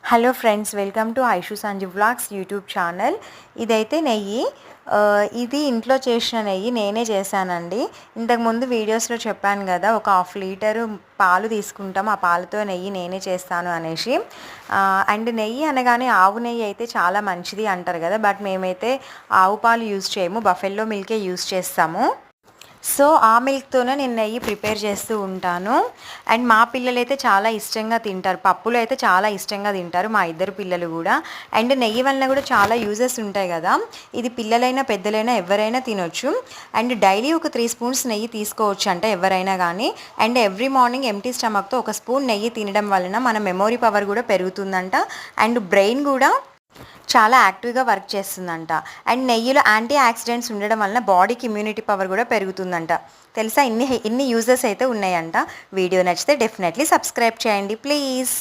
Hello friends, welcome to Aishu Sanju vlogs YouTube channel. ఇదైతే నెయ్యి. ఇది ఇంట్లో చేసిన నెయ్యి నేనే చేశానండి. ఇంతకుముందు వీడియోస్లో చెప్పాను కదా, ఒక హాఫ్ లీటరు పాలు తీసుకుంటాం, ఆ పాలతో నెయ్యి నేనే చేస్తాను అనేసి. అండ్ నెయ్యి అనగానే ఆవు నెయ్యి అయితే చాలా మంచిది అంటారు కదా, బట్ మేమైతే ఆవు పాలు యూజ్ చేయము, బఫెల్లో మిల్కే యూజ్ చేస్తాము. సో ఆ మిల్క్తోనే నేను నెయ్యి ప్రిపేర్ చేస్తూ ఉంటాను. అండ్ మా పిల్లలు అయితే చాలా ఇష్టంగా తింటారు, పప్పులు అయితే చాలా ఇష్టంగా తింటారు మా ఇద్దరు పిల్లలు కూడా. అండ్ నెయ్యి వలన కూడా చాలా యూజెస్ ఉంటాయి కదా, ఇది పిల్లలైనా పెద్దలైనా ఎవరైనా తినొచ్చు. అండ్ డైలీ ఒక 3 స్పూన్స్ నెయ్యి తీసుకోవచ్చు అంట ఎవరైనా కానీ. అండ్ ఎవ్రీ మార్నింగ్ ఎంటీ స్టమక్తో ఒక స్పూన్ నెయ్యి తినడం వలన మన మెమొరీ పవర్ కూడా పెరుగుతుందంట. అండ్ బ్రెయిన్ కూడా చాలా యాక్టివ్గా వర్క్ చేస్తుందంట. అండ్ నెయ్యిలో యాంటీ ఆక్సిడెంట్స్ ఉండడం వలన బాడీకి ఇమ్యూనిటీ పవర్ కూడా పెరుగుతుందంట. తెలుసా, ఇన్ని యూజెస్ అయితే ఉన్నాయంట. వీడియో నచ్చితే డెఫినెట్లీ సబ్స్క్రైబ్ చేయండి ప్లీజ్.